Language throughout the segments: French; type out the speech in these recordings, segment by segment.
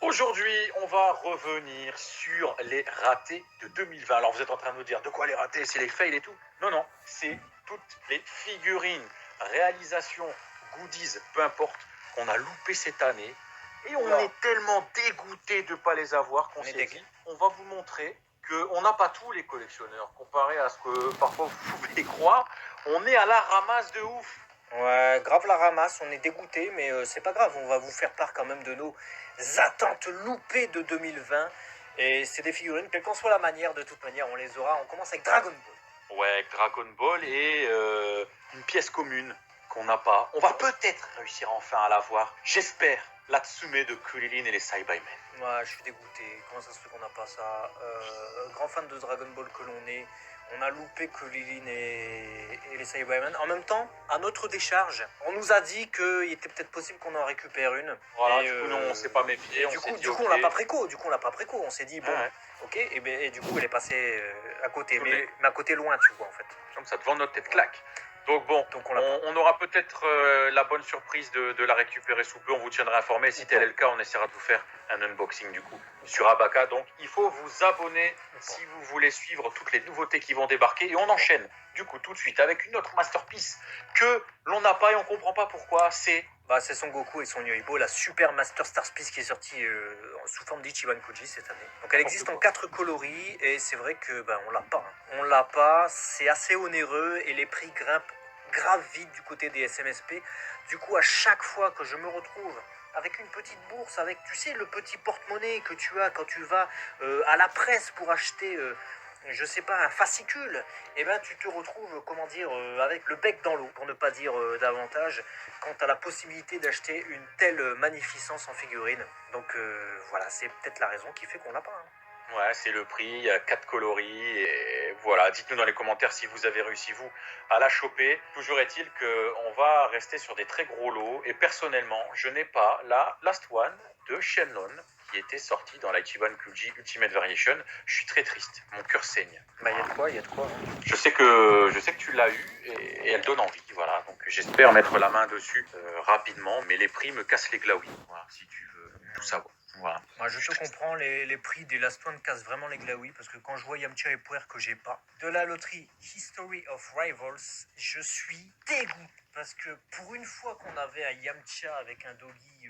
Aujourd'hui, on va revenir sur les ratés de 2020. Alors vous êtes en train de nous dire, de quoi les ratés? C'est les fails et tout? Non, non, c'est toutes les figurines, réalisations, goodies, peu importe, qu'on a loupé cette année. Et on Oula. est tellement dégoûté de ne pas les avoir qu'on On est s'est deg. dit, on va vous montrer qu'on n'a pas tous les collectionneurs. Comparé à ce que parfois vous pouvez croire, on est à la ramasse de ouf. Ouais, grave la ramasse, on est dégoûté, mais c'est pas grave, on va vous faire part quand même de nos attentes loupées de 2020. Et c'est des figurines, quelle qu'en soit la manière, de toute manière, on les aura. On commence avec Dragon Ball. Ouais, avec Dragon Ball et une pièce commune qu'on n'a pas. On va peut-être réussir enfin à l'avoir. J'espère. La Tsume de Krillin et les Saibamen. Ouais, je suis dégoûté. Comment ça se fait qu'on n'a pas ça? Grand fan de Dragon Ball que l'on est. On a loupé que Lilin et les Cybermen. En même temps, à notre décharge, on nous a dit qu'il était peut-être possible qu'on en récupère une. Voilà, Et, du coup, non, on s'est pas méfié. On s'est dit, du coup, ok. on l'a pas préco. Du coup, on l'a pas préco. On s'est dit, bon, Ouais, ok. Et du coup, elle est passée à côté. Tout Mais à côté loin, tu vois, en fait. comme ça, devant notre tête, claque. Donc bon, Donc, on l'a pas. on aura peut-être la bonne surprise de la récupérer sous peu. On vous tiendra informé. Si tel est le cas, on essaiera de vous faire un unboxing du coup sur Abaca. Donc il faut vous abonner si vous voulez suivre toutes les nouveautés qui vont débarquer. Et on enchaîne du coup tout de suite avec une autre masterpiece que l'on n'a pas et on comprend pas pourquoi. C'est Bah, c'est Son Goku et son Yoibo, la Super Master Star Piece qui est sortie sous forme d'Ichiban Koji cette année. Donc elle existe en 4 coloris et c'est vrai que bah, on l'a pas. On l'a pas, c'est assez onéreux et les prix grimpent grave vite du côté des SMSP. Du coup, à chaque fois que je me retrouve avec une petite bourse, avec, tu sais, le petit porte-monnaie que tu as quand tu vas à la presse pour acheter, je sais pas, un fascicule, et ben tu te retrouves, comment dire, avec le bec dans l'eau, pour ne pas dire davantage, quant à la possibilité d'acheter une telle magnificence en figurine. Donc voilà, c'est peut-être la raison qui fait qu'on l'a pas. Ouais, c'est le prix, il y a 4 coloris et voilà, dites-nous dans les commentaires si vous avez réussi vous à la choper. Toujours est-il qu'on va rester sur des très gros lots et personnellement, je n'ai pas la Last One de Shenlong qui était sortie dans la Ichiban Kuji Ultimate Variation. Je suis très triste, mon cœur saigne. Bah, il y a de quoi, il y a de quoi. Je sais que tu l'as eu et elle donne envie, voilà. Donc j'espère mettre la main dessus rapidement, mais les prix me cassent les glaouis. Voilà, si tu veux tout savoir. Voilà. Moi, je te comprends, les prix des Last One cassent vraiment les glaouis parce que quand je vois Yamcha et Puer que j'ai pas, de la loterie History of Rivals, je suis dégoûté parce que pour une fois qu'on avait un Yamcha avec un doggy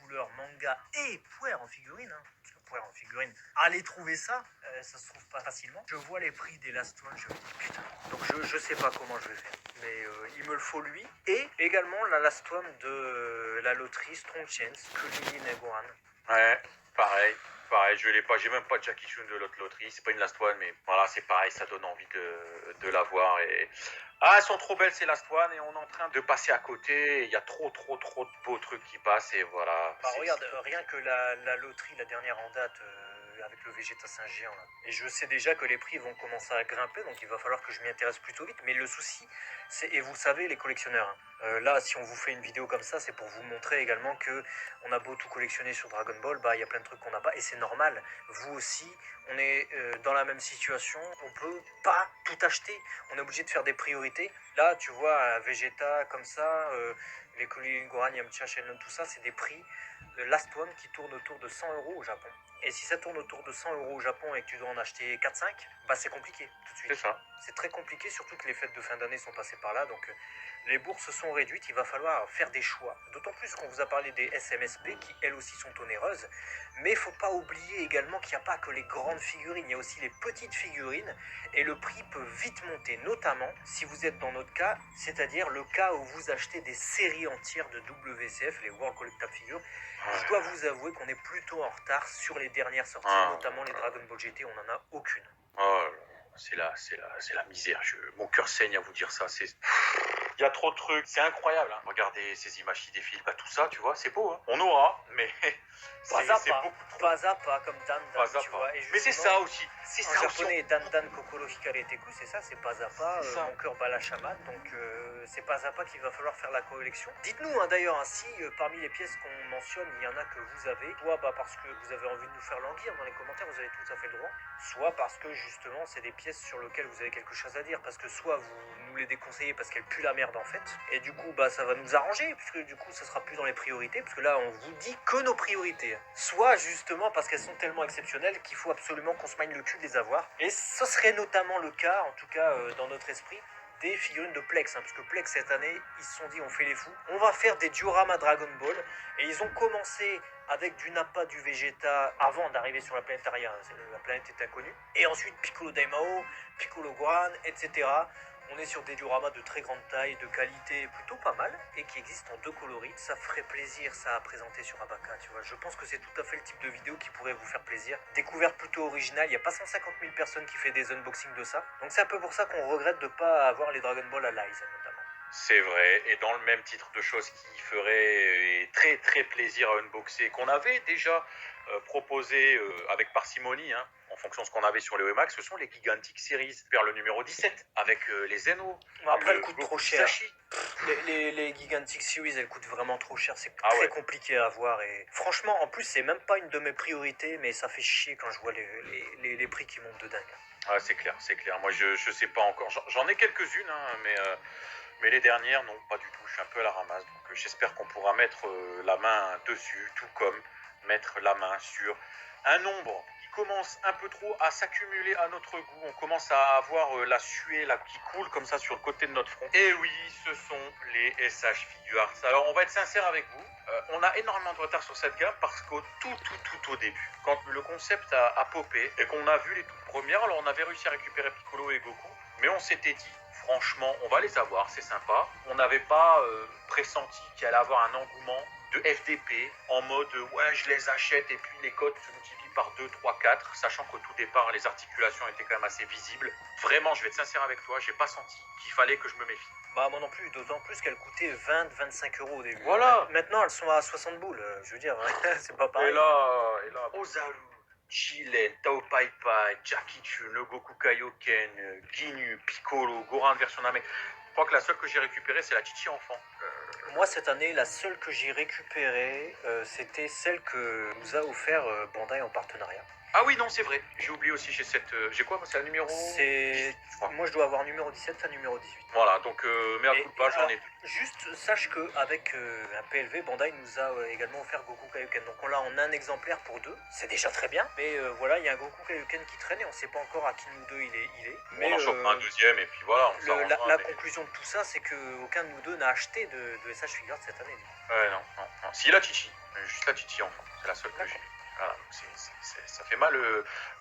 couleur manga et Puer en figurine, parce que Puer en figurine, allez trouver ça, ça se trouve pas facilement. Je vois les prix des Last One, je me dis putain. Donc je sais pas comment je vais faire, mais il me le faut lui. Et également la Last One de la loterie Strong Chance, Kulili Negoran. Ouais, pareil, pareil, je l'ai pas, j'ai même pas de Jackie Chun de l'autre loterie, c'est pas une Last One, mais voilà, c'est pareil, ça donne envie de l'avoir et... Ah, elles sont trop belles ces Last One et on est en train de passer à côté, il y a trop de beaux trucs qui passent et voilà. Bah regarde, rien que la loterie, la dernière en date, avec le Vegeta géant là. Et je sais déjà que les prix vont commencer à grimper, donc il va falloir que je m'y intéresse plutôt vite. Mais le souci, c'est, et vous savez les collectionneurs, là si on vous fait une vidéo comme ça, c'est pour vous montrer également que on a beau tout collectionner sur Dragon Ball, bah il y a plein de trucs qu'on n'a pas, et c'est normal. Vous aussi, on est dans la même situation, on peut pas tout acheter, on est obligé de faire des priorités. Là, tu vois, un Vegeta comme ça, les Kulin Gohan, Yamcha, Shenlong, tout ça, c'est des prix de Last One qui tourne autour de 100 euros au Japon. Et si ça tourne autour de 100 euros au Japon et que tu dois en acheter 4-5, bah c'est compliqué tout de suite. C'est ça. C'est très compliqué, surtout que les fêtes de fin d'année sont passées par là, donc les bourses sont réduites, il va falloir faire des choix. D'autant plus qu'on vous a parlé des SMSP qui elles aussi sont onéreuses, mais il ne faut pas oublier également qu'il n'y a pas que les grandes figurines, il y a aussi les petites figurines, et le prix peut vite monter, notamment si vous êtes dans notre cas, c'est-à-dire le cas où vous achetez des séries entières de WCF, les World Collectable Figures. Je dois vous avouer qu'on est plutôt en retard sur les dernières sorties, notamment les Dragon Ball GT, on n'en a aucune. Oh, c'est la misère. Mon cœur saigne à vous dire ça. Il y a trop de trucs. C'est incroyable. Hein. Regardez ces images qui défilent. Bah, tout ça, tu vois, c'est beau. Hein. On aura, mais pas à c'est pas, beaucoup trop. pas à pas, comme Dan Dan, tu vois. Et mais c'est ça aussi. C'est en ça japonais, aussi. Dan Dan Kokoro Hikare Teku, c'est ça, c'est pas à pas, mon cœur bat la chamade, donc c'est pas à pas qu'il va falloir faire la collection. Dites-nous hein, d'ailleurs, hein, si parmi les pièces qu'on mentionne, il y en a que vous avez, soit bah, parce que vous avez envie de nous faire languir dans les commentaires, vous avez tout à fait le droit, soit parce que justement c'est des pièces sur lesquelles vous avez quelque chose à dire, parce que soit vous nous les déconseillez parce qu'elles puent la merde en fait, et du coup bah ça va nous arranger, puisque du coup ça sera plus dans les priorités, parce que là on vous dit que nos priorités, unboxing, soit justement parce qu'elles sont tellement exceptionnelles qu'il faut absolument qu'on se magne le cul de les avoir. Et ce serait notamment le cas, en tout cas dans notre esprit, des figurines de Plex, parce que Plex cette année, ils se sont dit on fait les fous, on va faire des dioramas Dragon Ball, et ils ont commencé avec du Nappa, du Vegeta, avant d'arriver sur la planète Aria, la planète est inconnue, et ensuite Piccolo Daimao, Piccolo Gohan, etc. On est sur des dioramas de très grande taille, de qualité plutôt pas mal, et qui existent en 2 coloris. Ça ferait plaisir, ça, à présenter sur Abaka, tu vois. Je pense que c'est tout à fait le type de vidéo qui pourrait vous faire plaisir. Découverte plutôt originale, il n'y a pas 150 000 personnes qui fait des unboxings de ça. Donc c'est un peu pour ça qu'on regrette de ne pas avoir les Dragon Ball à Live, notamment. C'est vrai, et dans le même titre de choses qui ferait très très plaisir à unboxer, qu'on avait déjà proposé avec parcimonie, hein, en fonction de ce qu'on avait sur les OMAX, ce sont les Gigantic Series, vers le numéro 17, avec les Zeno. Après, elles coûtent trop cher. Sashi. Les Gigantic Series, elles coûtent vraiment trop cher. C'est Ah très ouais. compliqué à avoir. Et franchement, en plus, c'est même pas une de mes priorités, mais ça fait chier quand je vois les prix qui montent de dingue. Ah, c'est clair, c'est clair. Moi, je sais pas encore. J'en ai quelques-unes, hein, mais les dernières, non, pas du tout. Je suis un peu à la ramasse. Donc, j'espère qu'on pourra mettre la main dessus, tout comme mettre la main sur un nombre qui commence un peu trop à s'accumuler à notre goût. On commence à avoir la suée là, qui coule comme ça sur le côté de notre front. Et oui, ce sont les SH Figure. Alors, on va être sincère avec vous. On a énormément de retard sur cette gamme parce qu'au tout au début, quand le concept a popé et qu'on a vu les toutes premières, alors on avait réussi à récupérer Piccolo et Goku, mais on s'était dit, franchement, on va les avoir, c'est sympa. On n'avait pas pressenti qu'il allait avoir un engouement de FDP en mode ouais, je les achète et puis les codes se multiplient par 2, 3, 4, sachant qu'au tout départ, les articulations étaient quand même assez visibles. Vraiment, je vais être sincère avec toi, j'ai pas senti qu'il fallait que je me méfie. Bah moi non plus, d'autant plus qu'elles coûtaient 20-25 euros au début. Voilà. Maintenant, elles sont à 60 boules, je veux dire, c'est pas pareil. Et là, Ozaru, Jiren, Tao Pai Pai, Jackie Chun, le Goku Kaioken, Ginyu, Piccolo, Goran version Namek. Je crois que la seule que j'ai récupérée, c'est la Chichi enfant. Moi, cette année, la seule que j'ai récupérée, c'était celle que nous a offert Bandai en partenariat. Ah oui, non, c'est vrai. J'ai oublié aussi, j'ai cette... j'ai quoi, c'est la numéro... Moi, je dois avoir numéro 17 à numéro 18. Voilà, donc, mais à coup de pas, j'en ai deux. Juste, sache qu'avec un PLV, Bandai nous a également offert Goku Kaioken. Donc on l'a en un exemplaire pour 2. C'est déjà très bien. Mais voilà, il y a un Goku Kaioken qui traîne et on ne sait pas encore à qui nous deux il est. Mais, on en chope un deuxième et puis voilà, on s'arrangera. La conclusion de tout ça, c'est qu'aucun de nous deux n'a acheté de SH Figure cette année. Ouais, non. Si, la Chichi. Juste la Chichi enfant. C'est la seule que j'ai. Voilà, ça fait mal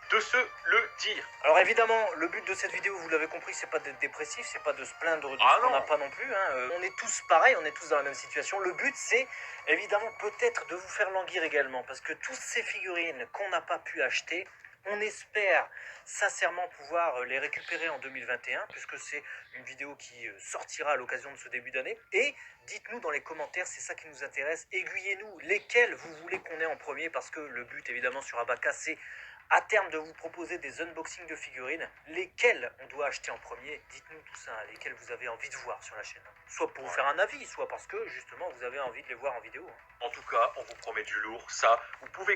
de se le dire. Alors évidemment, le but de cette vidéo, vous l'avez compris, c'est pas d'être dépressif, c'est pas de se plaindre de ce qu'on n'a pas non plus. Hein. On est tous pareils, on est tous dans la même situation. Le but, c'est évidemment peut-être de vous faire languir également, parce que toutes ces figurines qu'on n'a pas pu acheter, on espère sincèrement pouvoir les récupérer en 2021, puisque c'est une vidéo qui sortira à l'occasion de ce début d'année. Et dites-nous dans les commentaires, c'est ça qui nous intéresse, aiguillez-nous lesquels vous voulez qu'on ait en premier, parce que le but évidemment sur Abaka, c'est à terme de vous proposer des unboxings de figurines, lesquels on doit acheter en premier. Dites-nous tout ça, lesquels vous avez envie de voir sur la chaîne. Soit pour vous faire un avis, soit parce que justement vous avez envie de les voir en vidéo. En tout cas, on vous promet du lourd, ça, vous pouvez